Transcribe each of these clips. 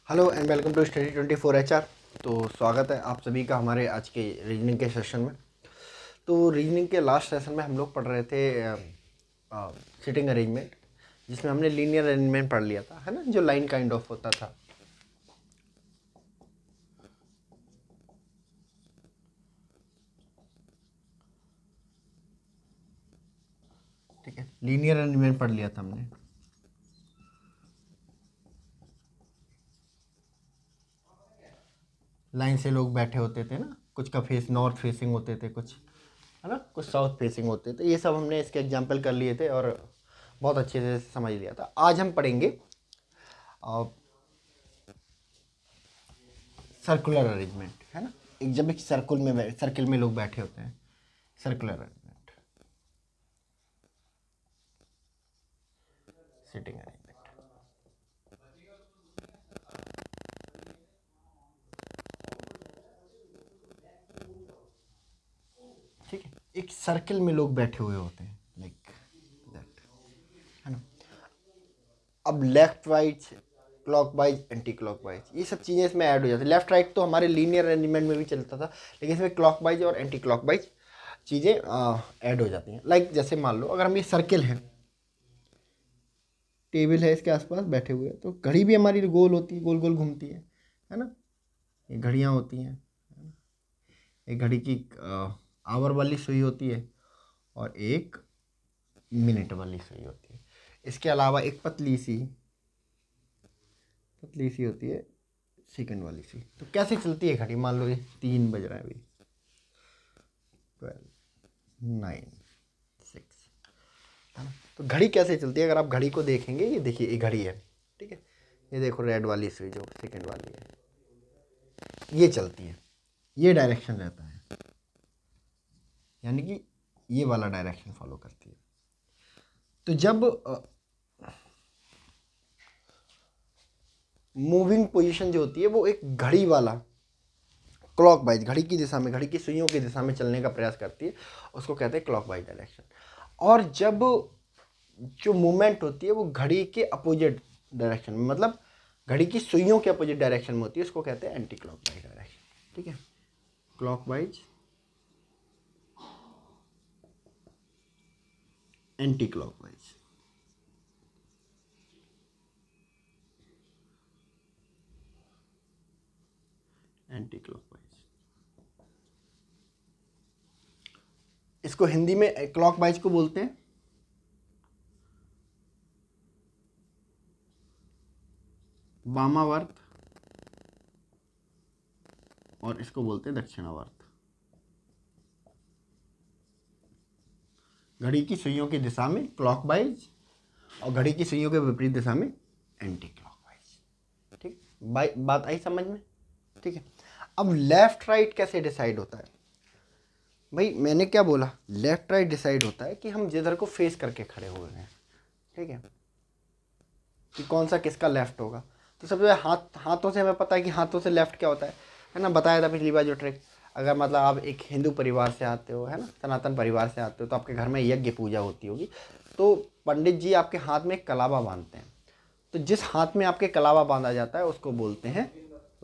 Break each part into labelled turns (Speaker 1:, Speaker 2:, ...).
Speaker 1: Hello and welcome to study 24 HR। तो स्वागत है आप सभी का हमारे आज के रीजनिंग के सेशन में। तो रीजनिंग के लास्ट सेशन में हम लोग पढ़ रहे थे सिटिंग अरेंजमेंट, जिसमें हमने लीनियर अरेंजमेंट पढ़ लिया था, है ना, जो लाइन काइंड ऑफ होता था। ठीक है, लीनियर अरेंजमेंट पढ़ लिया था हमने। लाइन से लोग बैठे होते थे ना, कुछ का फेस नॉर्थ फेसिंग होते थे, कुछ है ना, कुछ साउथ फेसिंग होते थे। ये सब हमने इसके एग्जाम्पल कर लिए थे और बहुत अच्छे से समझ लिया था। आज हम पढ़ेंगे सर्कुलर अरेंजमेंट, है ना। एक जब एक सर्किल में लोग बैठे होते हैं, सर्कुलर अरेंजमेंट, सिटिंग अरेंजमेंट। ठीक है, एक सर्किल में लोग बैठे हुए होते हैं, लाइक दैट, है ना। अब left right, clock wise, anti clock wise, ये सब चीज़ें इसमें ऐड हो जाती है। लेफ्ट राइट तो हमारे लीनियर अरेंजमेंट में भी चलता था, लेकिन इसमें क्लॉक वाइज और एंटी क्लॉक वाइज चीज़ें ऐड हो जाती हैं। लाइक जैसे मान लो अगर हम ये सर्किल है, टेबल है, इसके आसपास बैठे हुए हैं, तो घड़ी भी हमारी गोल होती है, गोल गोल घूमती है ना। ये घड़ियाँ होती हैं, एक घड़ी की आवर वाली सुई होती है और एक मिनट वाली सुई होती है। इसके अलावा एक पतली सी होती है सेकंड वाली सुई। तो कैसे चलती है घड़ी? मान लो ये 3 बज रहा है अभी, 12, 9, 6, है ना। तो घड़ी कैसे चलती है? अगर आप घड़ी को देखेंगे, ये देखिए, ये घड़ी है, ठीक है। ये देखो रेड वाली सुई जो सेकंड वाली है, ये चलती है, ये डायरेक्शन रहता है, यानी कि ये वाला डायरेक्शन फॉलो करती है। तो जब मूविंग पोजीशन जो होती है वो एक घड़ी वाला क्लॉक वाइज, घड़ी की दिशा में, घड़ी की सुइयों की दिशा में चलने का प्रयास करती है, उसको कहते हैं क्लॉक वाइज डायरेक्शन। और जब जो मूवमेंट होती है वो घड़ी के अपोजिट डायरेक्शन में, मतलब घड़ी की सुइयों के अपोजिट डायरेक्शन में होती है, उसको कहते हैं एंटी क्लॉक वाइज डायरेक्शन। ठीक है, clock wise, anti clock wise. Anti clock wise, इसको हिंदी में क्लॉक वाइज को बोलते हैं वामावर्त, और इसको बोलते हैं दक्षिणावर्त। घड़ी की सुइयों की दिशा में क्लॉक वाइज और घड़ी की सुइयों के विपरीत दिशा में एंटी क्लॉक वाइज। ठीक, बात आई समझ में? ठीक है। अब लेफ्ट राइट कैसे डिसाइड होता है? भाई मैंने क्या बोला, लेफ्ट राइट डिसाइड होता है कि हम जिधर को फेस करके खड़े हुए हैं, ठीक है, कि कौन सा किसका लेफ्ट होगा। तो सबसे पहले हाथों से हमें पता है कि हाथों से लेफ्ट क्या होता है ना। बताया था पिछली बार जो ट्रिक, अगर मतलब आप एक हिंदू परिवार से आते हो, है ना, सनातन परिवार से आते हो, तो आपके घर में यज्ञ पूजा होती होगी, तो पंडित जी आपके हाथ में एक कलावा बांधते हैं। तो जिस हाथ में आपके कलावा बांधा जाता है उसको बोलते हैं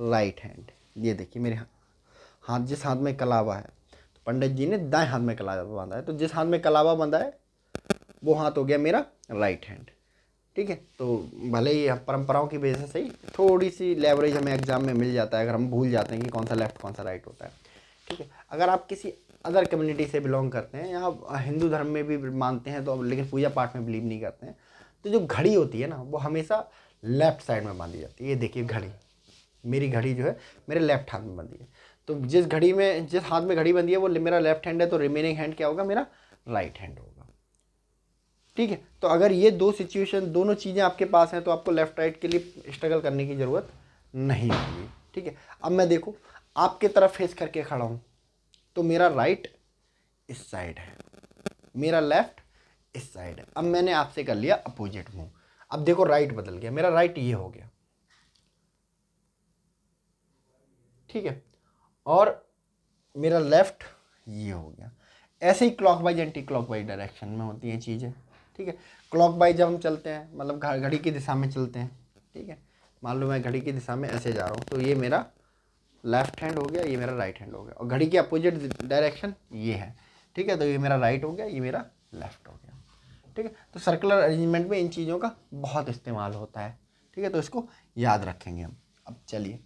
Speaker 1: राइट हैंड। ये देखिए मेरे हाथ, जिस हाथ में कलावा है, तो पंडित जी ने दाएं हाथ में कलावा बांधा है, तो जिस हाथ में कलावा बांधा है वो हाथ हो गया मेरा राइट हैंड। ठीक है, तो भले ही हम परंपराओं की वजह से ही थोड़ी सी लेवरेज हमें एग्जाम में मिल जाता है, अगर हम भूल जाते हैं कि कौन सा लेफ्ट कौन सा राइट होता है। ठीक है, अगर आप किसी अदर कम्युनिटी से बिलोंग करते हैं या आप हिंदू धर्म में भी मानते हैं तो, लेकिन पूजा पाठ में बिलीव नहीं करते हैं, तो जो घड़ी होती है ना वो हमेशा लेफ्ट साइड में बांधी जाती है। ये देखिए घड़ी, मेरी घड़ी जो है मेरे लेफ्ट हाथ में बंधी है। तो जिस हाथ में घड़ी बंधी है वो मेरा लेफ्ट हैंड है, तो रिमेनिंग हैंड क्या होगा? मेरा राइट हैंड होगा। ठीक है, तो अगर ये दो सिचुएशन, दोनों चीज़ें आपके पास हैं, तो आपको लेफ्ट राइट के लिए स्ट्रगल करने की ज़रूरत नहीं होगी। ठीक है, अब मैं देखो आपके तरफ फेस करके खड़ा हूँ, तो मेरा राइट इस साइड है, मेरा लेफ्ट इस साइड है। अब मैंने आपसे कर लिया अपोजिट मूव, अब देखो राइट बदल गया, मेरा राइट ये हो गया, ठीक है, और मेरा लेफ्ट ये हो गया। ऐसे ही क्लॉकवाइज एंटी क्लॉकवाइज डायरेक्शन में होती हैं चीज़ें। ठीक है, क्लॉकवाइज जब हम चलते हैं मतलब घड़ी की दिशा में चलते हैं, ठीक है, मान लो मैं घड़ी की दिशा में ऐसे जा रहा हूँ, तो ये मेरा लेफ्ट हैंड हो गया, ये मेरा राइट हैंड हो गया, और घड़ी की अपोजिट डायरेक्शन ये है, ठीक है। तो ये मेरा राइट हो गया, ये मेरा लेफ्ट हो गया, ठीक है। तो सर्कुलर अरेंजमेंट में इन चीज़ों का बहुत इस्तेमाल होता है, ठीक है। तो इसको याद रखेंगे हम। अब चलिए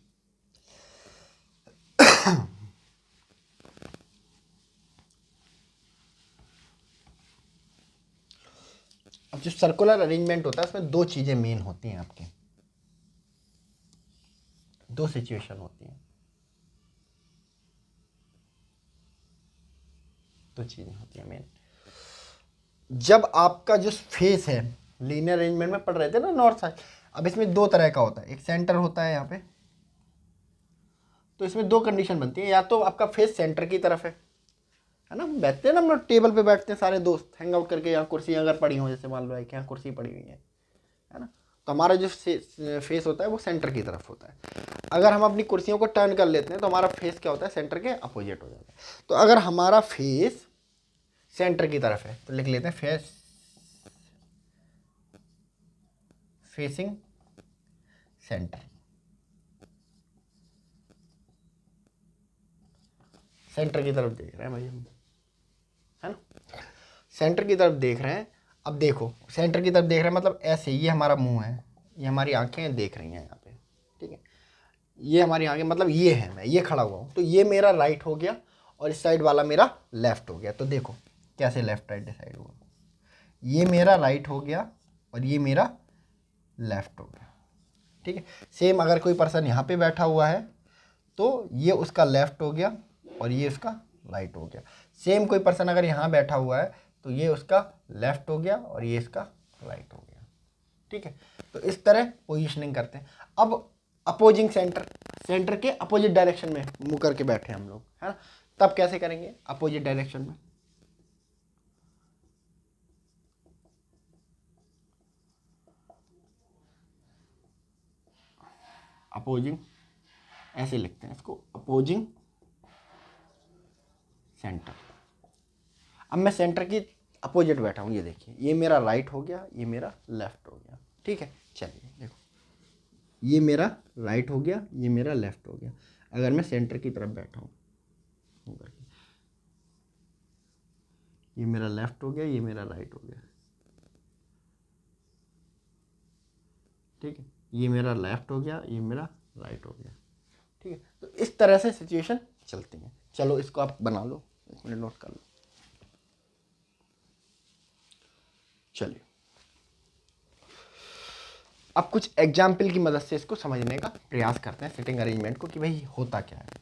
Speaker 1: अब जो सर्कुलर अरेंजमेंट होता है उसमें दो चीज़ें मेन होती हैं आपकी, दो सिचुएशन होती हैं, दो चीज़ें होती हैं मेन। जब आपका जो फेस है, लीनियर अरेंजमेंट में पढ़ रहे थे ना नॉर्थ साइड, अब इसमें दो तरह का होता है, एक सेंटर होता है यहाँ पे, तो इसमें दो कंडीशन बनती है, या तो आपका फेस सेंटर की तरफ है ना, बैठते हैं ना हम लोग टेबल पे बैठते हैं सारे दोस्त हैंग आउट करके, यहाँ कुर्सी अगर पड़ी हो, जैसे मान लो है कि यहाँ कुर्सी पड़ी हुई है ना, तो हमारा जो फेस होता है वो सेंटर की तरफ होता है। अगर हम अपनी कुर्सियों को टर्न कर लेते हैं तो हमारा फेस क्या होता है, सेंटर के अपोजिट हो जाता है। तो अगर हमारा फेस सेंटर की तरफ है तो लिख लेते हैं फेस फेसिंग सेंटर, सेंटर की तरफ देख रहे हैं भाई हम, है ना, सेंटर की तरफ देख रहे हैं। अब देखो सेंटर की तरफ देख रहे हैं मतलब ऐसे, ये हमारा मुंह है, ये हमारी आंखें देख रही हैं यहाँ पे, ठीक है, ये हमारी आंखें मतलब ये है, मैं ये खड़ा हुआ हूँ, तो ये मेरा राइट हो गया और इस साइड वाला मेरा लेफ्ट हो गया। तो देखो कैसे लेफ्ट राइट डिसाइड हुआ, ये मेरा राइट हो गया और ये मेरा लेफ्ट हो गया, ठीक है। सेम अगर कोई पर्सन यहाँ पे बैठा हुआ है तो ये उसका लेफ्ट हो गया और ये उसका राइट हो गया। सेम कोई पर्सन अगर यहाँ बैठा हुआ है तो ये उसका लेफ्ट हो गया और ये इसका राइट हो गया, ठीक है। तो इस तरह पोजीशनिंग करते हैं। अब अपोजिंग सेंटर, सेंटर के अपोजिट डायरेक्शन में मुंह करके बैठे हम लोग, है ना, तब कैसे करेंगे अपोजिट डायरेक्शन में, अपोजिंग ऐसे लिखते हैं इसको, अपोजिंग सेंटर। अब मैं सेंटर की अपोजिट बैठा हूँ, ये देखिए, ये मेरा राइट हो गया, ये मेरा लेफ्ट हो गया, ठीक है। चलिए देखो, ये मेरा राइट हो गया, ये मेरा लेफ्ट हो गया। अगर मैं सेंटर की तरफ बैठा हूँ, ये मेरा लेफ्ट हो गया, ये मेरा राइट हो गया, ठीक है, ये मेरा लेफ्ट हो गया, ये मेरा राइट हो गया, ठीक है। तो इस तरह से सिचुएशन चलती है। चलो इसको आप बना लो, एक मिनट नोट कर लो। चलिए अब कुछ एग्जाम्पल की मदद से इसको समझने का प्रयास करते हैं, सिटिंग अरेंजमेंट को, कि भाई होता क्या है।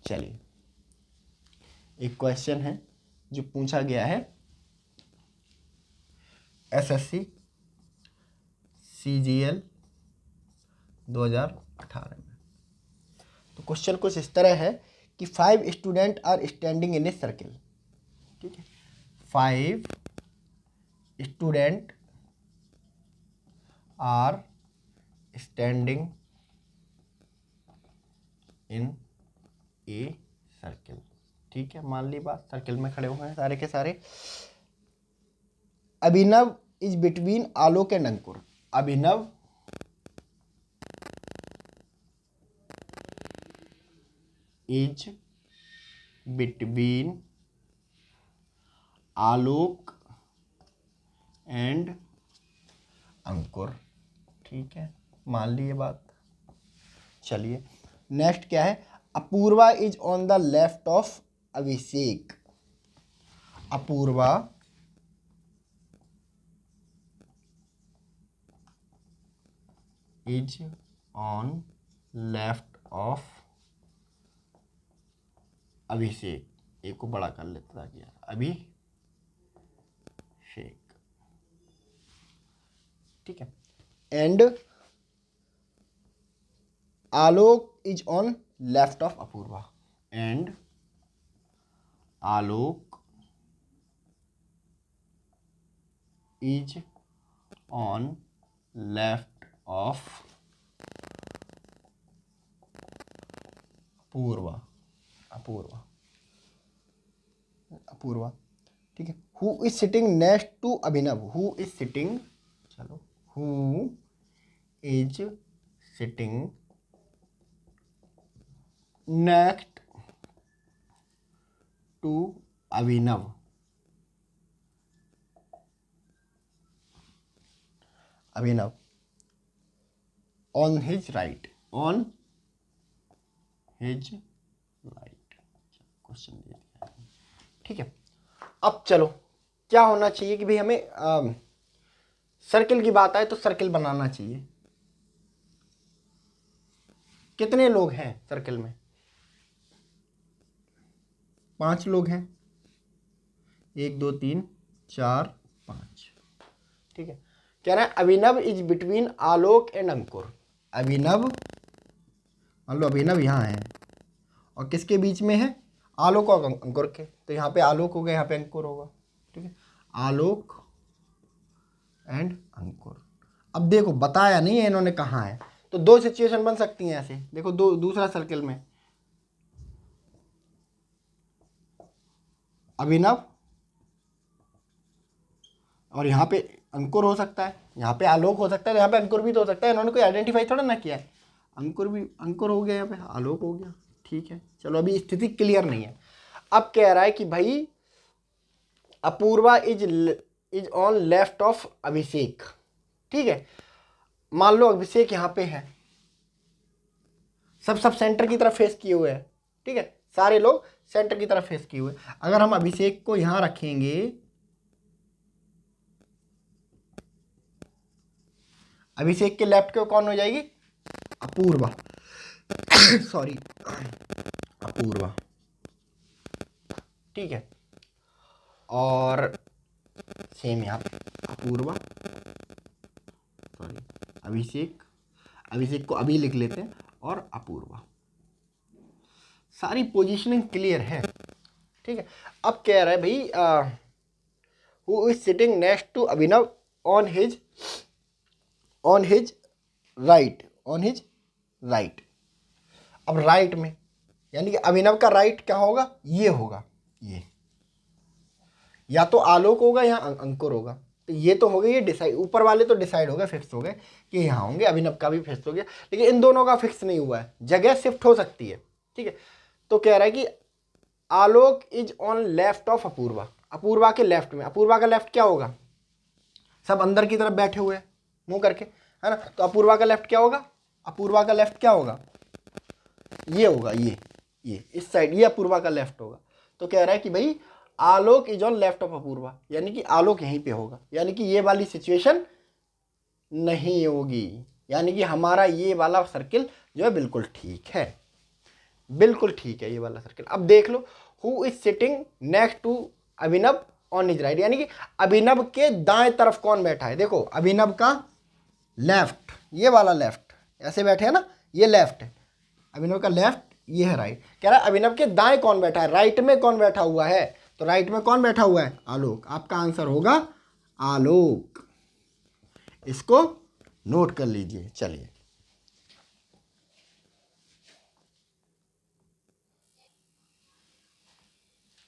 Speaker 1: चलिए एक क्वेश्चन है जो पूछा गया है एसएससी सीजीएल 2018 में। तो क्वेश्चन कुछ इस तरह है कि 5 student are standing in a circle, ठीक है, 5 student are standing in a circle, ठीक है। मान ली बात, सर्किल में खड़े हुए हैं सारे के सारे। Abhinav is between Alok and Ankur, Abhinav is between Alok and Ankur, ठीक है, मान ली ये बात। चलिए नेक्स्ट क्या है, Apoorva is on the left of Abhishek, Apoorva is on left of Abhishek, एक को बड़ा कर लेता था क्या, अभिषेक, ठीक है। And Alok is on left of Apoorva, and Alok is on left of Apoorva, Apoorva, Apoorva, ठीक है। Who is sitting next to Abhinav, who is sitting, चलो, who is sitting next to Abhinav, Abhinav on his right, on his right, question दे दिया, ठीक है। अब चलो क्या होना चाहिए कि भाई हमें सर्किल की बात आए तो सर्किल बनाना चाहिए। कितने लोग हैं सर्किल में? 5 लोग हैं, 1 2 3 4 5, ठीक है। कह रहा है अभिनव is between Alok and Ankur, अभिनव, मान लो अभिनव यहाँ है और किसके बीच में है? आलोक और अंकुर के, तो यहाँ पे आलोक होगा, यहाँ पे अंकुर होगा, ठीक है, आलोक एंड अंकुर। अब देखो बताया नहीं है इन्होंने कहाँ है, तो 2 सिचुएशन बन सकती हैं ऐसे। देखो दूसरा सर्किल में अभिनव और यहाँ पे अंकुर हो सकता है, यहाँ पे आलोक हो सकता है, यहाँ पे अंकुर भी तो हो सकता है। इन्होंने कोई आइडेंटिफाई थोड़ा ना किया है, अंकुर भी, अंकुर हो गया, यहाँ पे आलोक हो गया, ठीक है। चलो अभी स्थिति क्लियर नहीं है। अब कह रहा है कि भाई Apoorva is on left of Abhishek, ठीक है। मान लो अभिषेक यहाँ पे है, सब सेंटर की तरफ फेस किए हुए हैं, ठीक है, सारे लोग सेंटर की तरफ फेस किए हुए। अगर हम अभिषेक को यहां रखेंगे, अभिषेक के लेफ्ट को कौन हो जाएगी? अपूर्वा सॉरी, अपूर्वा, ठीक है। और सेम यहाँ पे अपूर्वा, सॉरी अभिषेक, अभिषेक को अभी लिख लेते हैं, और अपूर्वा। सारी पोजीशनिंग क्लियर है, ठीक है। अब कह रहा है भाई who is sitting next to Abhinav on his right, on his right. अब राइट में यानी कि अभिनव का राइट क्या होगा? ये होगा, ये या तो आलोक होगा या अंकुर होगा। तो ये तो हो गए, ये डिसाइड, ऊपर वाले तो डिसाइड हो गए, फिक्स हो गए कि यहाँ होंगे, अभिनव का भी फिक्स हो गया। लेकिन इन दोनों का फिक्स नहीं हुआ है, जगह शिफ्ट हो सकती है, ठीक है। तो कह रहा है कि Alok is on left of Apoorva, Apoorva के लेफ्ट में। अपूर्वा का लेफ्ट क्या होगा? सब अंदर की तरफ बैठे हुए हैं मुंह करके, है ना। तो अपूर्वा का लेफ्ट क्या होगा? अपूर्वा का लेफ्ट क्या होगा? ये होगा, ये इस साइड, ये अपूर्वा का लेफ्ट होगा। तो कह रहा है कि भाई Alok is on left of Apoorva, यानी कि आलोक यहीं पे होगा, यानी कि ये वाली सिचुएशन नहीं होगी, यानी कि हमारा ये वाला सर्किल जो है बिल्कुल ठीक है, बिल्कुल ठीक है ये वाला सर्किल। अब देख लो, who is sitting next to Abhinav on his right, यानी कि अभिनव के दाएं तरफ कौन बैठा है? देखो अभिनव का लेफ्ट, ये वाला लेफ्ट, ऐसे बैठे हैं ना, ये लेफ्ट है, अभिनव का लेफ्ट, ये है राइट। कह रहा है अभिनव के दाएं कौन बैठा है? राइट में कौन बैठा हुआ है? तो राइट में कौन बैठा हुआ है? आलोक। आपका आंसर होगा आलोक, इसको नोट कर लीजिए। चलिए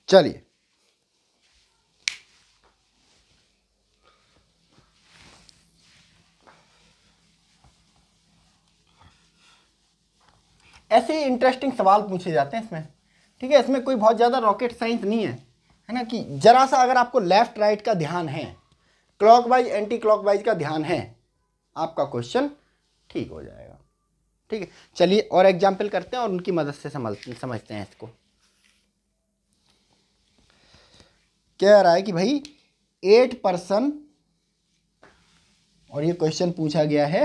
Speaker 1: चलिए ऐसे इंटरेस्टिंग सवाल पूछे जाते हैं इसमें, ठीक है। इसमें कोई बहुत ज़्यादा रॉकेट साइंस नहीं है ना, कि जरा सा अगर आपको लेफ्ट राइट का ध्यान है, क्लॉकवाइज एंटी क्लॉकवाइज का ध्यान है, आपका क्वेश्चन ठीक हो जाएगा, ठीक है। चलिए और एग्जाम्पल करते हैं और उनकी मदद से समझते हैं इसको। कह रहा है कि भाई 8 पर्सन, और ये क्वेश्चन पूछा गया है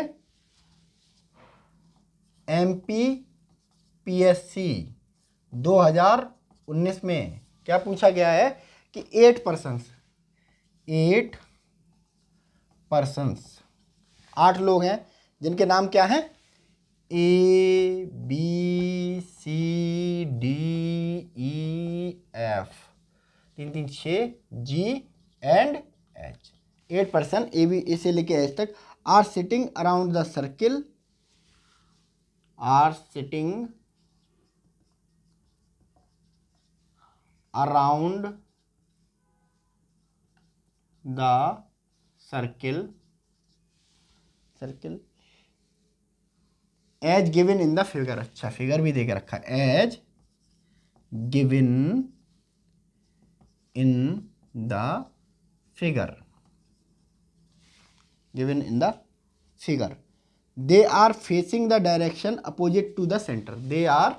Speaker 1: MPPSC 2019 में। क्या पूछा गया है कि 8 पर्सन्स 8 लोग हैं जिनके नाम क्या हैं? ABCDEF 3 3 6 G and H। 8 person A B A से लेके एच तक are sitting around the circle, are sitting around the circle as given in the figure. अच्छा, फिगर भी दे के रखा है, as given in the figure, given in the figure. They are facing the direction opposite to the centre. They are,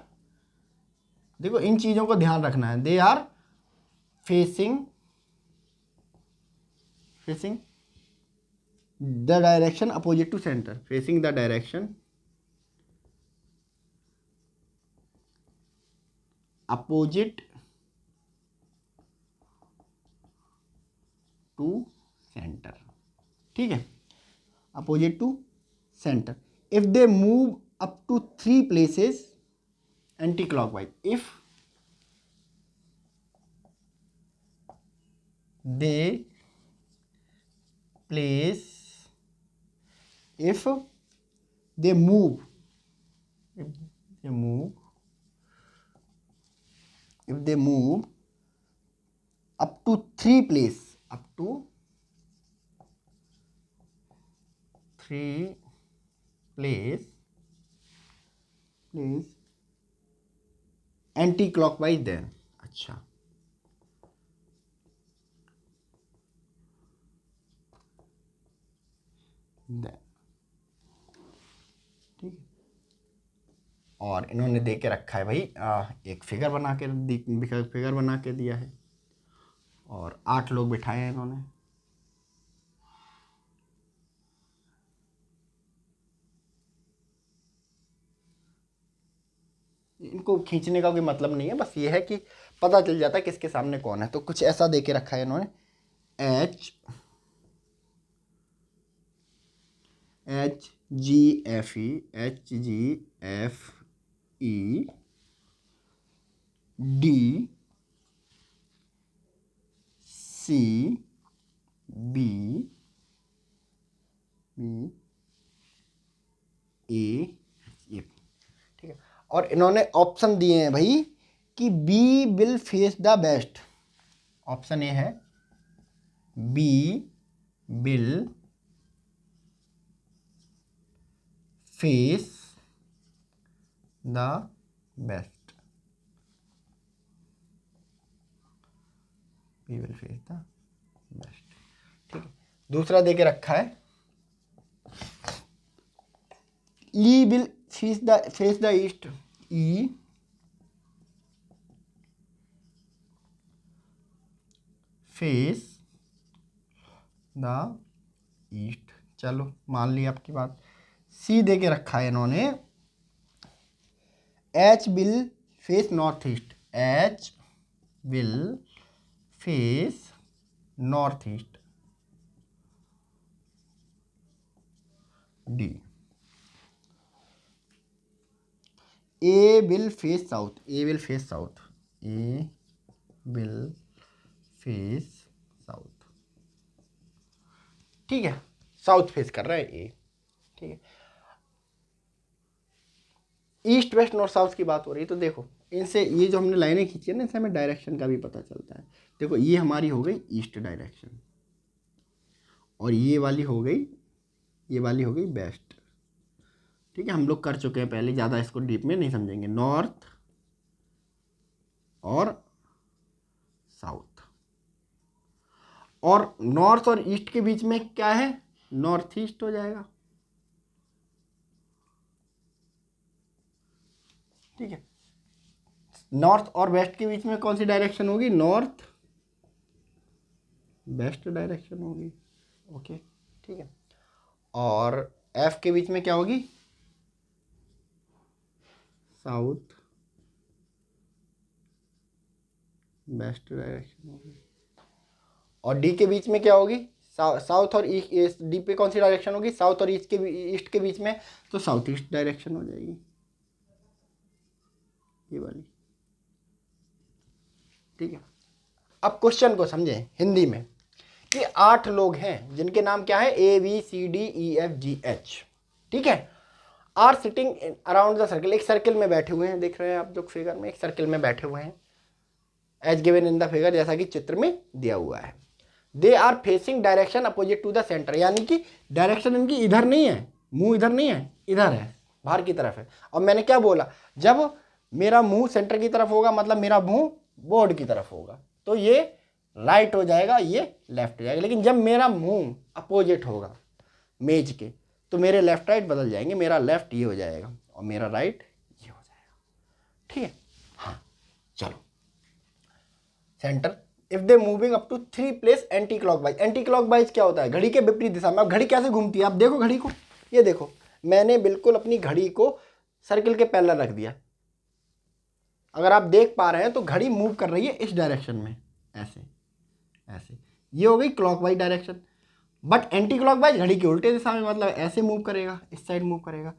Speaker 1: देखो इन चीजों को ध्यान रखना है। They are facing the direction opposite to centre, facing the direction opposite to centre. ठीक है, opposite to centre. If they move up to 3 places anticlockwise, if they place, if they move, if they move up to 3 place, up to 3 place anticlockwise then. अच्छा, then ठीक है। और इन्होंने दे के रखा है भाई एक फिगर बना के दिया है और 8 लोग बिठाए हैं इन्होंने। इनको खींचने का कोई मतलब नहीं है, बस ये है कि पता चल जाता है किसके सामने कौन है। तो कुछ ऐसा दे के रखा है इन्होंने, H G F E D C B A, ये ठीक है। और इन्होंने ऑप्शन दिए हैं भाई कि B will face the best. Option A है B will face the best, B will face the best. ठीक है, दूसरा देके रखा है E will face the east, E face the east. चलो मान ली आपकी बात। सी दे के रखा है इन्होंने H will face north east, H will face north east, D. A will face south, A will face south, A will face south. ठीक है, साउथ फेस कर रहा है ए। ठीक है, ईस्ट वेस्ट नॉर्थ साउथ की बात हो रही है। तो देखो इनसे ये जो हमने लाइनें खींची है ना, इससे हमें डायरेक्शन का भी पता चलता है। देखो ये हमारी हो गई ईस्ट डायरेक्शन और ये वाली हो गई वेस्ट। ठीक है, हम लोग कर चुके हैं पहले, ज़्यादा इसको डीप में नहीं समझेंगे। नॉर्थ और साउथ, और नॉर्थ और ईस्ट के बीच में क्या है, नॉर्थ ईस्ट हो जाएगा। ठीक है, नॉर्थ और वेस्ट के बीच में कौन सी डायरेक्शन होगी, नॉर्थ वेस्ट डायरेक्शन होगी। ओके, ठीक है, और एफ के बीच में क्या होगी, साउथ वेस्ट डायरेक्शन होगी। और डी के बीच में क्या होगी, साउथ और ईस्ट। डी पे कौन सी डायरेक्शन होगी, साउथ और ईस्ट के बीच में, तो साउथ ईस्ट डायरेक्शन हो जाएगी, ये वाली। ठीक है, अब क्वेश्चन को समझें हिंदी में कि 8 लोग हैं जिनके नाम क्या है, ABCDEFGH, ठीक है, are sitting around the circle, एक सर्किल में बैठे हुए हैं, देख रहे हैं आप जो फिगर में, एक सर्किल में बैठे हुए हैं, as given in the figure, जैसा कि चित्र में दिया हुआ है। They are facing direction opposite to the centre, यानी कि डायरेक्शन इनकी इधर नहीं है, मुंह इधर नहीं है, इधर है, बाहर की तरफ है। और मैंने क्या बोला, जब मेरा मुंह सेंटर की तरफ होगा मतलब मेरा मुंह बोर्ड की तरफ होगा, तो ये राइट हो जाएगा, ये लेफ्ट हो जाएगा। लेकिन जब मेरा मुंह अपोजिट होगा मेज के, तो मेरे लेफ्ट राइट बदल जाएंगे, मेरा लेफ्ट ये हो जाएगा और मेरा राइट ये हो जाएगा, ठीक है। हाँ चलो, centre if they moving up to 3 place anticlockwise, anticlockwise क्या होता है, घड़ी के विपरीत दिशा में। अब घड़ी कैसे घूमती है, आप देखो घड़ी को, ये देखो, मैंने बिल्कुल अपनी घड़ी को सर्किल के पैरेलल रख दिया, अगर आप देख पा रहे हैं तो घड़ी मूव कर रही है इस डायरेक्शन में, ऐसे ऐसे, ये हो गई clockwise direction. But anti clockwise घड़ी की उल्टे दिशा में, मतलब ऐसे मूव करेगा, इस साइड मूव करेगा।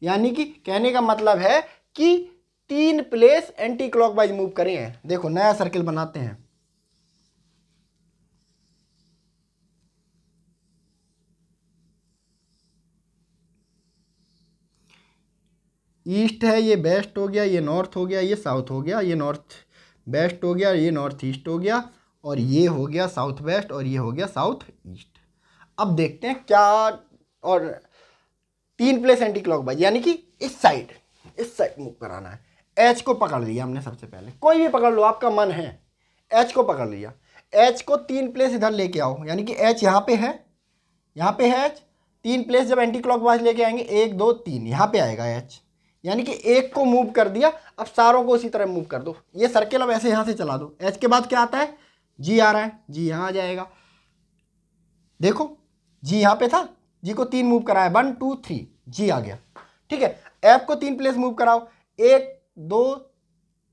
Speaker 1: यानी कि कहने का मतलब है कि 3 प्लेस एंटी क्लॉकवाइज मूव करे हैं। देखो नया सर्किल बनाते हैं, ईस्ट है, ये वेस्ट हो गया, ये नॉर्थ हो गया, ये साउथ हो गया, ये नॉर्थ वेस्ट हो गया, ये नॉर्थ ईस्ट हो गया, और ये हो गया साउथ वेस्ट, और ये हो गया साउथ ईस्ट। अब देखते हैं क्या, और 3 प्लेस एंटी क्लॉकवाइज यानी कि इस साइड मूव कराना है। एच को पकड़ लिया हमने, सबसे पहले कोई भी पकड़ लो, आपका मन है, एच को पकड़ लिया, एच को 3 प्लेस इधर लेके आओ, यानी कि एच यहाँ पे है, यहाँ पे है एच, 3 प्लेस जब एंटी क्लॉकवाइज लेके आएंगे, 1 2 3, यहाँ पे आएगा एच, यानी कि एक को मूव कर दिया, अब सारों को उसी तरह मूव कर दो। ये सर्किल अब ऐसे यहाँ से चला दो, एच के बाद क्या आता है, जी आ रहा है, जी यहाँ आ जाएगा, देखो जी यहाँ पे था, जी को 3 मूव कराया, 1 2 3, जी आ गया, ठीक है। एफ को 3 प्लेस मूव कराओ, 1 2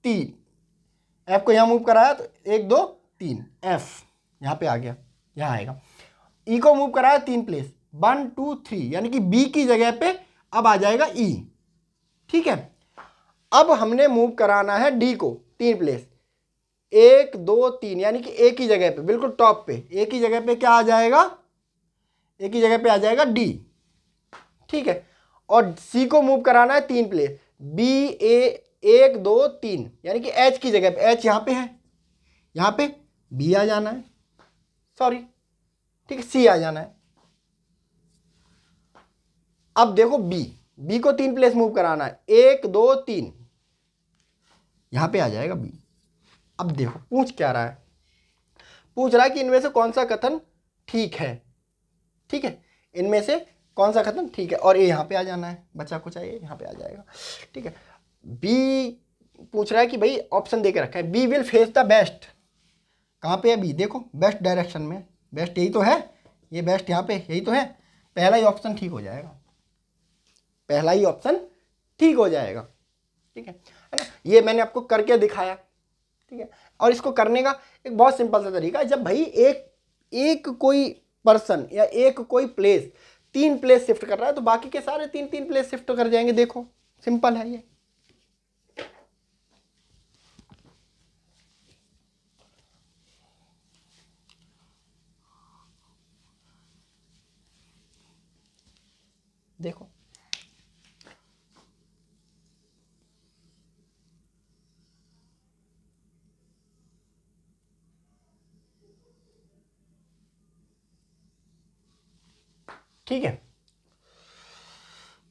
Speaker 1: 3, एफ को यहाँ मूव कराया तो 1 2 3, एफ यहाँ पे आ गया, यहाँ आएगा। ई को मूव कराया 3 प्लेस, 1 2 3, यानी कि बी की जगह पे अब आ जाएगा ई, ठीक है। अब हमने मूव कराना है डी को 3 प्लेस, 1 2 3, यानी कि एक ही जगह पे, बिल्कुल टॉप पे, एक ही जगह पे क्या आ जाएगा, एक ही जगह पे आ जाएगा डी, ठीक है। और सी को मूव कराना है 3 प्लेस, बी ए 1 2 3, यानी कि एच की जगह पे, एच यहाँ पे है, यहाँ पे बी आ जाना है, सॉरी, ठीक है, सी आ जाना है। अब देखो बी को 3 प्लेस मूव कराना है, 1 2 3, यहां पे आ जाएगा बी। अब देखो पूछ क्या रहा है, पूछ रहा है कि इनमें से कौन सा कथन ठीक है, ठीक है, इनमें से कौन सा कथन ठीक है, और ए यहां पे आ जाना है, बचा कुछ है, यहां पे आ जाएगा, ठीक है। बी पूछ रहा है कि भाई ऑप्शन दे के रखा है, B will face the best, कहां पे है बी, देखो बेस्ट डायरेक्शन में, बेस्ट यही तो है, ये बेस्ट यहाँ पे यही तो है, पहला ही ऑप्शन ठीक हो जाएगा, पहला ही ऑप्शन ठीक हो जाएगा, ठीक है ना। ये मैंने आपको करके दिखाया, ठीक है। और इसको करने का एक बहुत सिंपल सा तरीका है, जब भाई एक कोई पर्सन या एक कोई प्लेस 3 प्लेस शिफ्ट कर रहा है, तो बाकी के सारे 3 प्लेस शिफ्ट कर जाएंगे, देखो सिंपल है ये। देखो ठीक है,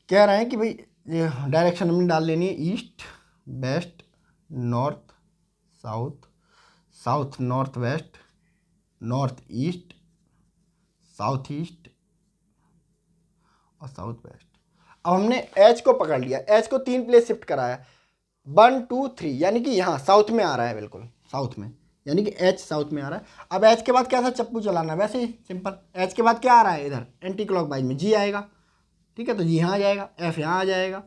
Speaker 1: कह रहे हैं कि भाई डायरेक्शन हमने डाल लेनी है, east west north south, south north west, north east, south east और साउथ वेस्ट। अब हमने एच को पकड़ लिया, एच को 3 प्लेस शिफ्ट कराया, 1 2 3, यानी कि यहाँ साउथ में आ रहा है, बिल्कुल साउथ में, यानी कि एच साउथ में आ रहा है। अब एच के बाद कैसा चप्पू चलाना है, वैसे ही सिंपल, एच के बाद क्या आ रहा है, इधर एंटी क्लॉकवाइज में जी आएगा, ठीक है, तो जी यहाँ आ जाएगा, एफ यहाँ आ जाएगा,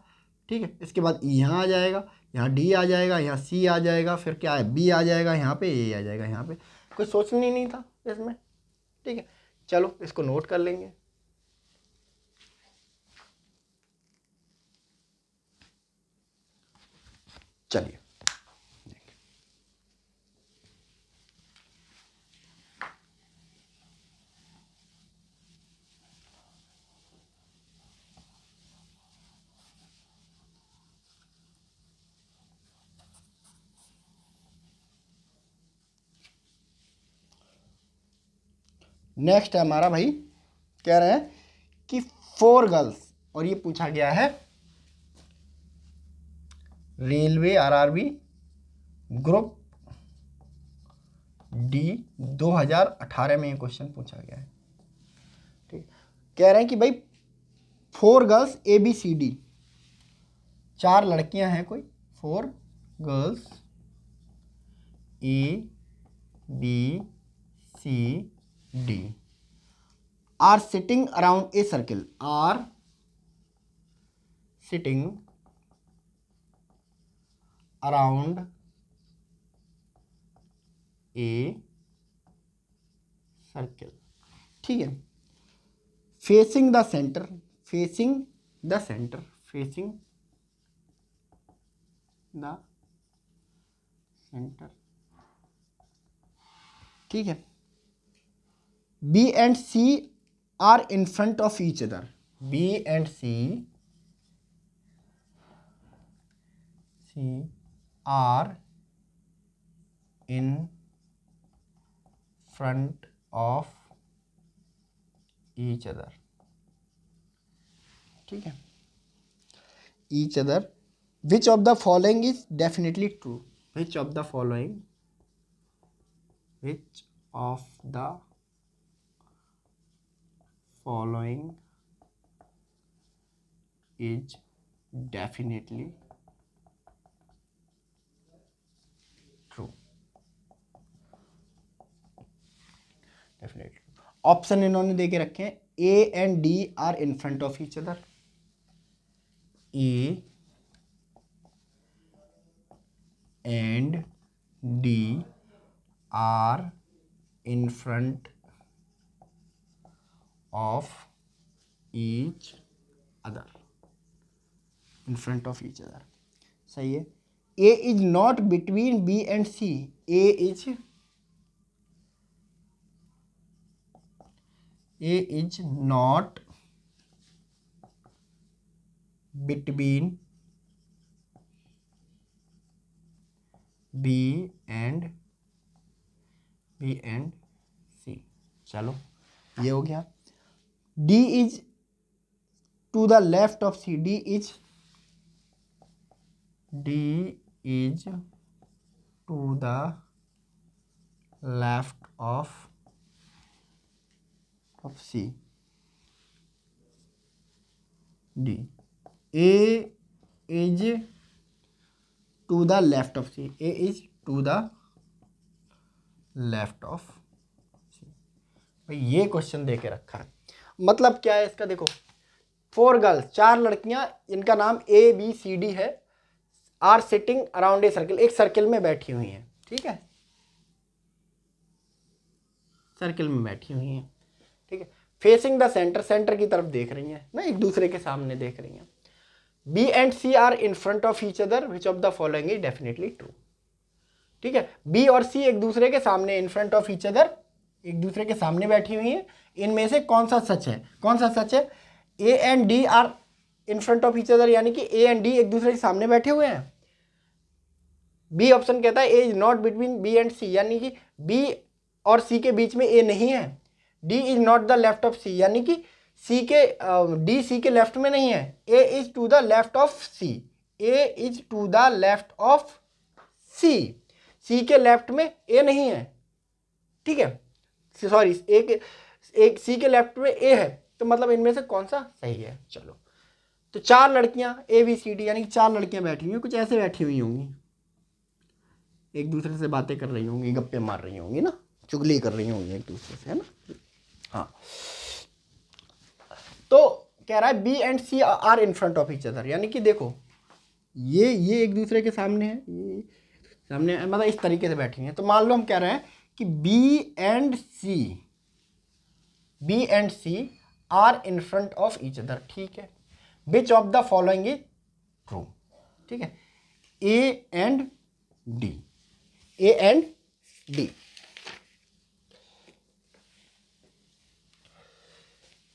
Speaker 1: ठीक है, इसके बाद ई यहाँ आ जाएगा, यहाँ डी आ जाएगा, यहाँ सी आ जाएगा, फिर क्या है बी आ जाएगा, यहाँ पे ए आ जाएगा, यहाँ पे कोई सोचना ही नहीं था इसमें, ठीक है। चलो इसको नोट कर लेंगे। चलिए नेक्स्ट है हमारा भाई, कह रहे हैं कि 4 गर्ल्स, और ये पूछा गया है रेलवे आरआरबी ग्रुप डी 2018 में ये क्वेश्चन पूछा गया है। ठीक, कह रहे हैं कि भाई 4 गर्ल्स ABCD, 4 लड़कियां हैं कोई, 4 girls ABCD are sitting around a circle, are sitting around a circle. ठीक है, facing the centre, facing the centre, facing the centre. ठीक है, B and C are in front of each other, B and C are in front of each other। ठीक है, each other, which of the following is definitely true, which of the following, which of the following is definitely true, definitely। Option इन्होंने दे के रखे हैं, A and D are in front of each other, A and D are in front of each other, in front of each other, सही है। A is not between B and C, A is not between B and C। चलो ये हो गया। D is to the left of C, D is to the left of C, D, A is to the left of C, A is to the left of C। भाई ये question दे के रखा है, मतलब क्या है इसका, देखो 4 गर्ल्स, 4 लड़कियां, इनका नाम ABCD है, are sitting around a circle, एक सर्किल में बैठी हुई हैं। ठीक है, सर्किल में बैठी हुई हैं। ठीक है, फेसिंग द सेंटर, सेंटर की तरफ देख रही हैं ना, एक दूसरे के सामने देख रही हैं। B and C are in front of each other, which of the following is definitely true. ठीक है, B और C एक दूसरे के सामने, in front of each other, एक दूसरे के सामने बैठी हुई हैं, इनमें से कौन सा सच है, कौन सा सच है? A and D are in front of each other, यानी कि A and D एक दूसरे के सामने बैठे हुए हैं। बी ऑप्शन कहता है A is not between B and C, यानी कि बी और सी के बीच में ए नहीं है। D is not the left of C, यानी कि सी के डी सी के लेफ्ट में नहीं है। A is to the left of C, A is to the left of C, C के लेफ्ट में ए नहीं है। ठीक है, सॉरी, एक सी के लेफ्ट में ए है, तो मतलब इनमें से कौन सा सही है। चलो, तो 4 लड़कियां ABCD, यानी कि 4 लड़कियां बैठी हुई, कुछ ऐसे बैठी हुई होंगी, एक दूसरे से बातें कर रही होंगी, गप्पे मार रही होंगी ना, चुगली कर रही होंगी एक दूसरे से, है ना। हाँ, तो कह रहा है B and C are in front of each other, यानी कि देखो ये एक दूसरे के सामने है, ये सामने है, मतलब इस तरीके से बैठी हैं। तो मान लो हम कह रहे हैं कि B and C are in front of each other. ठीक है, which of the following is true. ठीक है, A and D, A and D,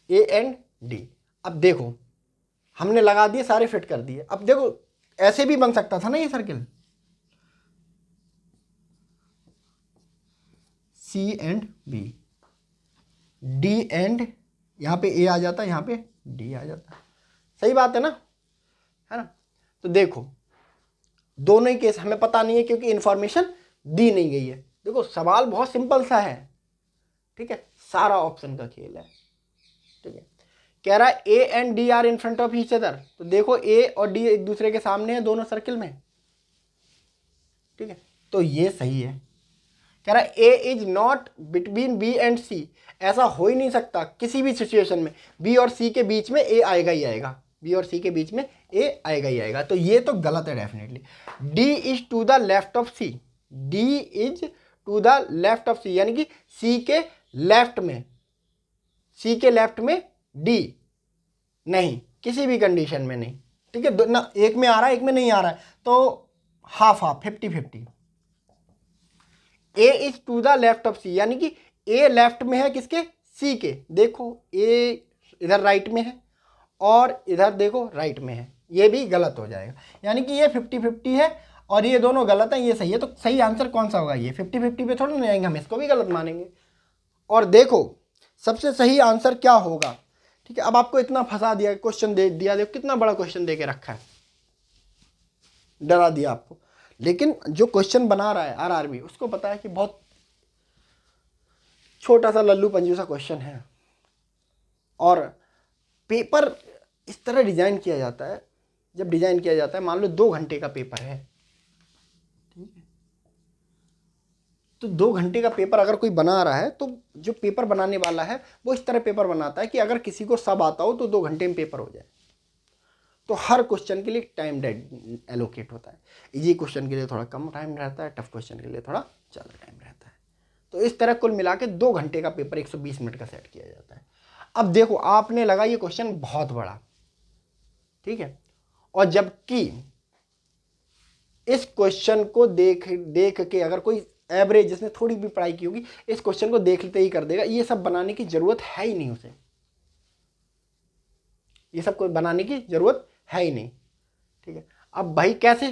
Speaker 1: A and D। अब देखो हमने लगा दिए, सारे फिट कर दिए। अब देखो ऐसे भी बन सकता था ना ये circle, C and B, D and यहाँ पे ए आ जाता, यहाँ पे डी आ जाता। सही बात है ना, है ना। तो देखो दोनों ही केस हमें पता नहीं है क्योंकि इंफॉर्मेशन दी नहीं गई है। देखो सवाल बहुत सिंपल सा है, ठीक है, सारा ऑप्शन का खेल है, ठीक है। कह रहा है A and D are in front of each other, तो देखो ए और डी एक दूसरे के सामने है दोनों सर्किल में, ठीक है, तो ये सही है। कह रहा है A is not between B and C, ऐसा हो ही नहीं सकता किसी भी सिचुएशन में बी और सी के बीच में ए आएगा ही आएगा, बी और सी के बीच में ए आएगा ही आएगा, तो ये तो गलत है definitely. D is to the left of C, D is to the left of C यानी कि सी के लेफ्ट में, सी के लेफ्ट में डी नहीं, किसी भी कंडीशन में नहीं, ठीक है ना, एक में आ रहा है एक में नहीं आ रहा है, तो half half 50-50। A is to the left of C यानी कि ए लेफ्ट में है किसके, सी के, देखो ए इधर राइट में है और इधर देखो राइट में है, ये भी गलत हो जाएगा, यानी कि ये 50-50 है और ये दोनों गलत है, ये सही है, तो सही आंसर कौन सा होगा, ये 50-50 पे थोड़ा ना जाएंगे, हम इसको भी गलत मानेंगे। और देखो सबसे सही आंसर क्या होगा, ठीक है। अब आपको इतना फंसा दिया, क्वेश्चन दे दिया, देखो कितना बड़ा क्वेश्चन दे के रखा है, डरा दिया आपको, लेकिन जो क्वेश्चन बना रहा है आरआरबी उसको पता है कि बहुत छोटा सा लल्लू पंजू सा क्वेश्चन है, और पेपर इस तरह डिजाइन किया जाता है, जब डिजाइन किया जाता है मान लो 2 घंटे का पेपर है, ठीक है, तो 2 घंटे का पेपर अगर कोई बना रहा है तो जो पेपर बनाने वाला है वो इस तरह पेपर बनाता है कि अगर किसी को सब आता हो तो 2 घंटे में पेपर हो जाए, तो हर क्वेश्चन के लिए टाइम एलोकेट होता है, इजी क्वेश्चन के लिए थोड़ा कम टाइम रहता है, टफ क्वेश्चन के लिए थोड़ा ज़्यादा टाइम रहता है, तो इस तरह कुल मिला के 2 घंटे का पेपर 120 मिनट का सेट किया जाता है। अब देखो आपने लगा ये क्वेश्चन बहुत बड़ा, ठीक है, और जबकि इस क्वेश्चन को देख देख के अगर कोई एवरेज जिसने थोड़ी भी पढ़ाई की होगी इस क्वेश्चन को देखते ही कर देगा, ये सब बनाने की जरूरत है ही नहीं उसे, ये सब कोई बनाने की जरूरत है ही नहीं, ठीक है। अब भाई कैसे,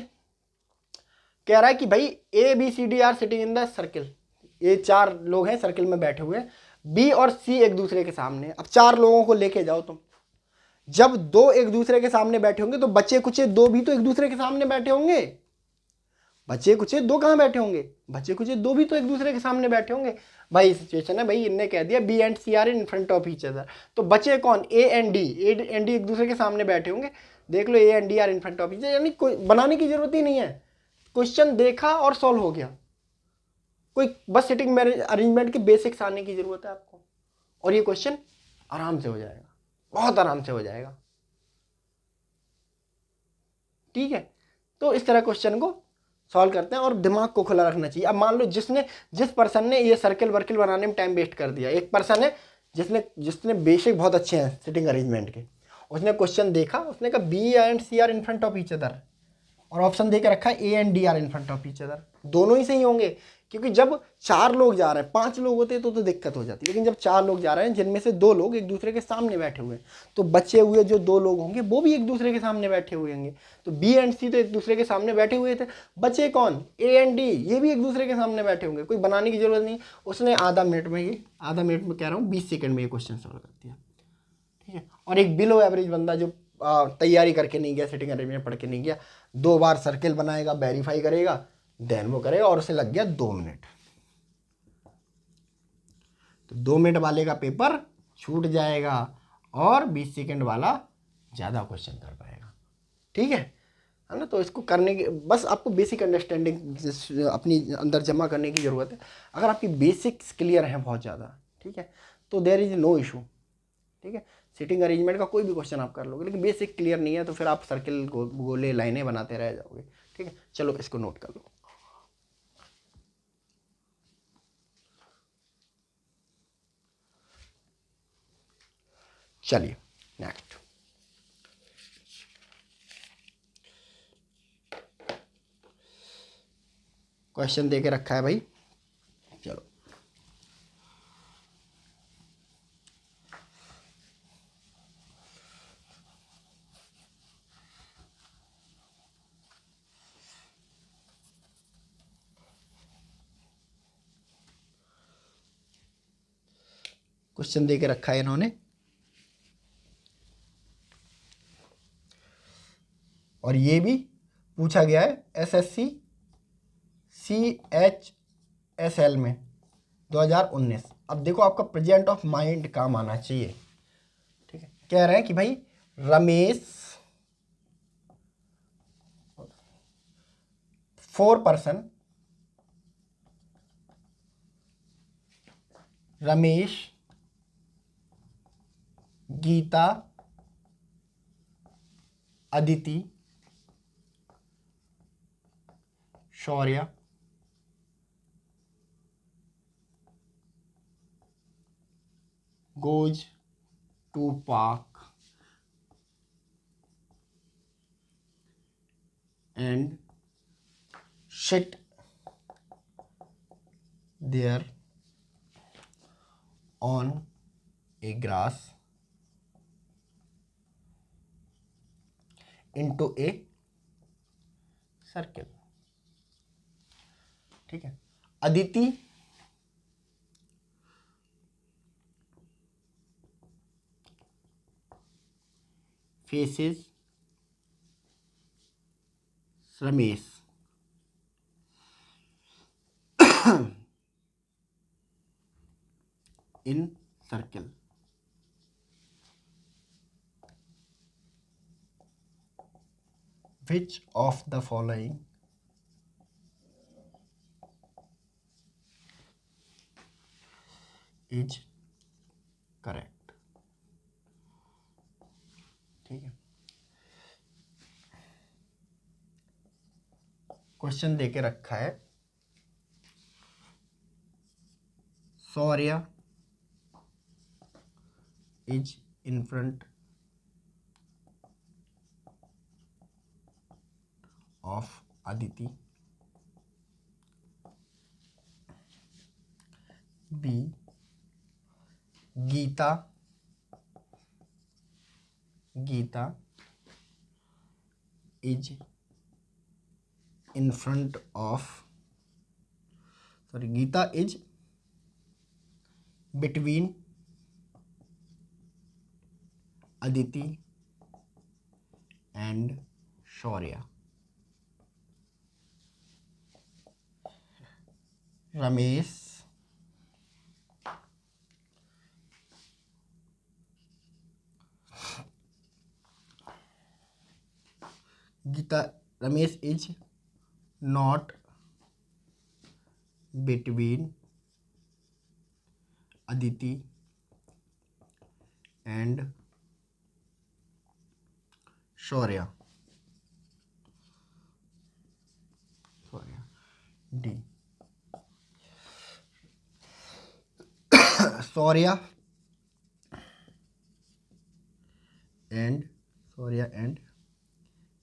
Speaker 1: कह रहा है कि भाई A B C D are sitting in the circle, ये 4 लोग हैं सर्किल में बैठे हुए हैं, बी और सी एक दूसरे के सामने, अब 4 लोगों को लेके जाओ तुम, जब 2 एक दूसरे के सामने बैठे होंगे तो बचे कुचे 2 भी तो एक दूसरे के सामने बैठे होंगे, बचे कुचे 2 कहाँ बैठे होंगे, बचे कुचे 2 भी तो एक दूसरे के सामने बैठे होंगे। भाई सिचुएशन है, भाई इनने कह दिया B and C are in front of each other, तो बचे कौन, A and D, A and D एक दूसरे के सामने बैठे होंगे, देख लो A and D are in front of each other, यानी कोई बनाने की जरूरत ही नहीं है, क्वेश्चन देखा और सॉल्व हो गया, कोई बस सिटिंग अरेंजमेंट की बेसिक्स आने की जरूरत है आपको, और ये क्वेश्चन आराम से हो जाएगा, बहुत आराम से हो जाएगा, ठीक है। तो इस तरह क्वेश्चन को सॉल्व करते हैं और दिमाग को खुला रखना चाहिए। अब मान लो जिस पर्सन ने ये सर्किल वर्किल बनाने में टाइम वेस्ट कर दिया, एक पर्सन है जिसने जिसने बेसिक बहुत अच्छे हैं सिटिंग अरेंजमेंट के, उसने क्वेश्चन देखा, उसने कहा B and C are in front of each other, और ऑप्शन दे के रखा है A and D are in front of each other, दोनों ही सही होंगे, क्योंकि जब 4 लोग जा रहे हैं, 5 लोग होते तो दिक्कत हो जाती, लेकिन जब 4 लोग जा रहे हैं जिनमें से 2 लोग एक दूसरे के सामने बैठे हुए हैं, तो बचे हुए जो 2 लोग होंगे वो भी एक दूसरे के सामने बैठे हुए होंगे, तो बी एंड सी तो एक दूसरे के सामने बैठे हुए थे, बचे कौन, ए एंड डी, ये भी एक दूसरे के सामने बैठे होंगे, कोई बनाने की जरूरत नहीं, उसने आधा मिनट में कह रहा हूँ 20 सेकंड में ये क्वेश्चन सॉल्व कर दिया, ठीक है। और एक बिलो एवरेज बंदा जो तैयारी करके नहीं गया, सिटिंग अरेंजमेंट पढ़ के नहीं गया, 2 बार सर्किल बनाएगा, वेरीफाई करेगा, देन वो करेगा, और उसे लग गया 2 मिनट, तो 2 मिनट वाले का पेपर छूट जाएगा और 20 सेकंड वाला ज़्यादा क्वेश्चन कर पाएगा, ठीक है ना। तो इसको करने के बस आपको बेसिक अंडरस्टैंडिंग अपनी अंदर जमा करने की ज़रूरत है, अगर आपकी बेसिक्स क्लियर हैं बहुत ज़्यादा, ठीक है, तो देयर इज़ नो इशू, ठीक है। सिटिंग अरेंजमेंट का कोई भी क्वेश्चन आप कर लोगे, लेकिन बेसिक क्लियर नहीं है तो फिर आप सर्किल गोले लाइनें बनाते रह जाओगे, ठीक है। चलो इसको नोट कर लो। चलिए नेक्स्ट क्वेश्चन दे के रखा है भाई, चलो क्वेश्चन दे के रखा है इन्होंने। और ये भी पूछा गया है SSC CHSL में 2019। अब देखो आपका प्रेजेंट ऑफ माइंड काम आना चाहिए। ठीक है, कह रहे हैं कि भाई Ramesh 4 person, Ramesh, Geeta, Aditi, Shaurya, goes to park and sit there on a grass into a circle। ठीक है, Aditi faces Ramesh in circle। Which of the following is correct? ठीक है, क्वेश्चन देके रखा है Shaurya is in front of Aditi, B Geeta is in front of, sorry, Geeta is between Aditi and Shaurya. Ramesh Ramesh is not between Aditi and Shaurya.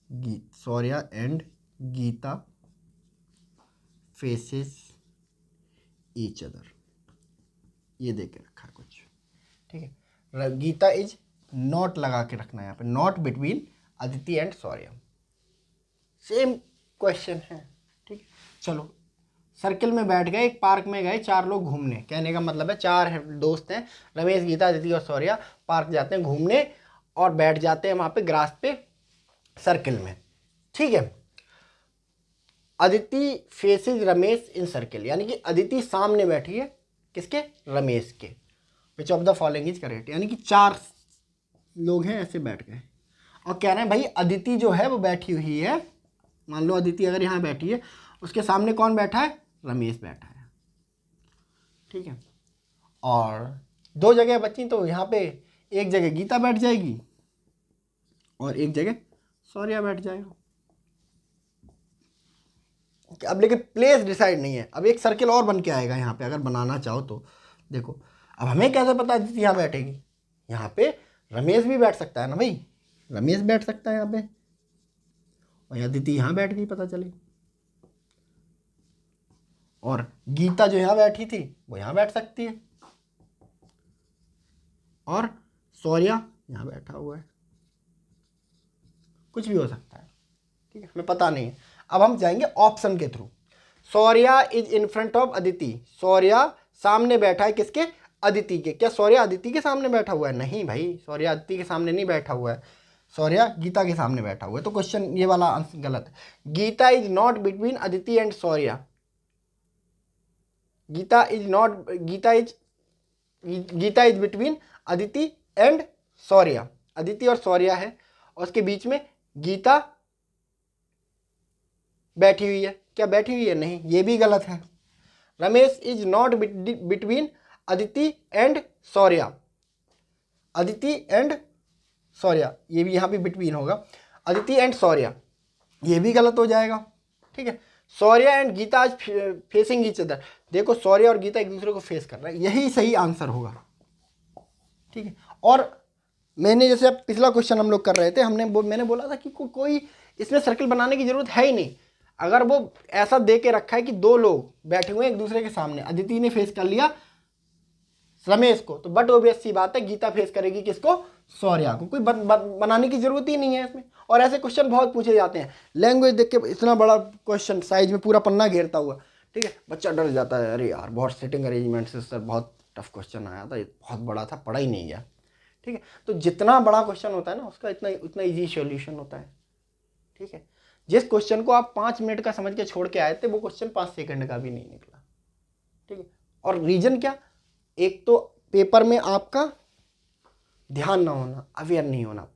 Speaker 1: D Shaurya and Geeta faces each other. ये देके रखा है कुछ। ठीक है, गीता इज नॉट लगा के रखना है यहाँ पे, not between Aditi and Shaurya. Same question है। ठीक है, चलो सर्किल में बैठ गए, एक पार्क में गए 4 लोग घूमने। कहने का मतलब है 4 दोस्त हैं, रमेश, गीता, अदिति और शौर्य, पार्क जाते हैं घूमने और बैठ जाते हैं वहाँ पे ग्रास पे सर्किल में। ठीक है, अदिति फेसेस रमेश इन सर्किल, यानी कि अदिति सामने बैठी है किसके? रमेश के। विच of the following is correct, यानी कि 4 लोग हैं ऐसे बैठ गए और कह रहे हैं भाई अदिति जो है वो बैठी हुई है। मान लो अदिति अगर यहाँ बैठी है, उसके सामने कौन बैठा है? रमेश बैठा है। ठीक है, और 2 जगह बची तो यहाँ पे एक जगह गीता बैठ जाएगी और एक जगह शौर्य बैठ जाएगा। अब लेकिन प्लेस डिसाइड नहीं है, अब एक सर्किल और बन के आएगा यहाँ पे अगर बनाना चाहो तो। देखो अब हमें कैसे पता अदिति यहाँ बैठेगी? यहाँ पे रमेश भी बैठ सकता है ना भाई, रमेश बैठ सकता है यहाँ पे, और अदिति यहाँ बैठ गई पता चले, और गीता जो यहाँ बैठी थी वो यहाँ बैठ सकती है, और शौर्य यहाँ बैठा हुआ है, कुछ भी हो सकता है। ठीक है, हमें पता नहीं है। अब हम जाएंगे ऑप्शन के through. Shaurya is in front of Aditi, Shaurya सामने बैठा है किसके? अदिति के। क्या शौर्य अदिति के सामने बैठा हुआ है? नहीं भाई, शौर्य अदिति के सामने नहीं बैठा हुआ है, शौर्य गीता के सामने बैठा हुआ है। तो क्वेश्चन ये वाला आंसर गलत है। Geeta is not between Aditi and Shaurya. Geeta is between Aditi and Shaurya. Aditi और शौर्य है और उसके बीच में गीता बैठी हुई है। क्या बैठी हुई है? नहीं, ये भी गलत है। Ramesh is not between Aditi and Shaurya. Aditi and Shaurya, ये भी यहाँ पे बिटवीन होगा, अदिति एंड शौर्य, ये भी गलत हो जाएगा। ठीक है, शौर्य एंड गीता आज फेसिंग ईच अदर। देखो शौर्य और गीता एक दूसरे को फेस कर रहा है, यही सही आंसर होगा। ठीक है, और मैंने जैसे अब पिछला क्वेश्चन हम लोग कर रहे थे, मैंने बोला था कि कोई इसमें सर्कल बनाने की जरूरत है ही नहीं। अगर वो ऐसा दे के रखा है कि दो लोग बैठे हुए हैं एक दूसरे के सामने, अदिति ने फेस कर लिया रमेश को, तो बट ऑब्वियस सी बात है गीता फेस करेगी किसको? शौर्य को। कोई बनाने की जरूरत ही नहीं है इसमें। और ऐसे क्वेश्चन बहुत पूछे जाते हैं। लैंग्वेज देख के इतना बड़ा क्वेश्चन साइज में पूरा पन्ना घेरता हुआ, ठीक है, बच्चा डर जाता है, अरे यार बहुत सिटिंग अरेंजमेंट से सर बहुत टफ क्वेश्चन आया था, बहुत बड़ा था, पढ़ा ही नहीं गया। ठीक है, तो जितना बड़ा क्वेश्चन होता है ना उसका उतना ईजी सॉल्यूशन होता है। ठीक है, जिस क्वेश्चन को आप 5 मिनट का समझ के छोड़ के आए थे वो क्वेश्चन 5 सेकंड का भी नहीं निकला। ठीक है, और रीजन क्या? एक तो पेपर में आपका ध्यान ना होना, अवेयर नहीं होना,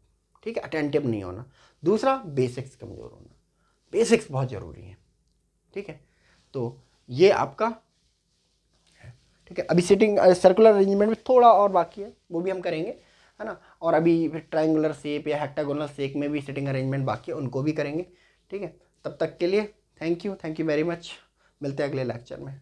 Speaker 1: ठीक है, अटेंटिव नहीं होना। दूसरा बेसिक्स कमजोर होना, बेसिक्स बहुत जरूरी है। ठीक है, तो ये आपका है। ठीक है, अभी सिटिंग सर्कुलर अरेंजमेंट में थोड़ा और बाकी है, वो भी हम करेंगे, है ना। और अभी फिर ट्रायंगुलर शेप या हेक्टागोनल शेप में भी सिटिंग अरेंजमेंट बाकी है, उनको भी करेंगे। ठीक है, तब तक के लिए थैंक यू वेरी मच। मिलते हैं अगले लेक्चर में।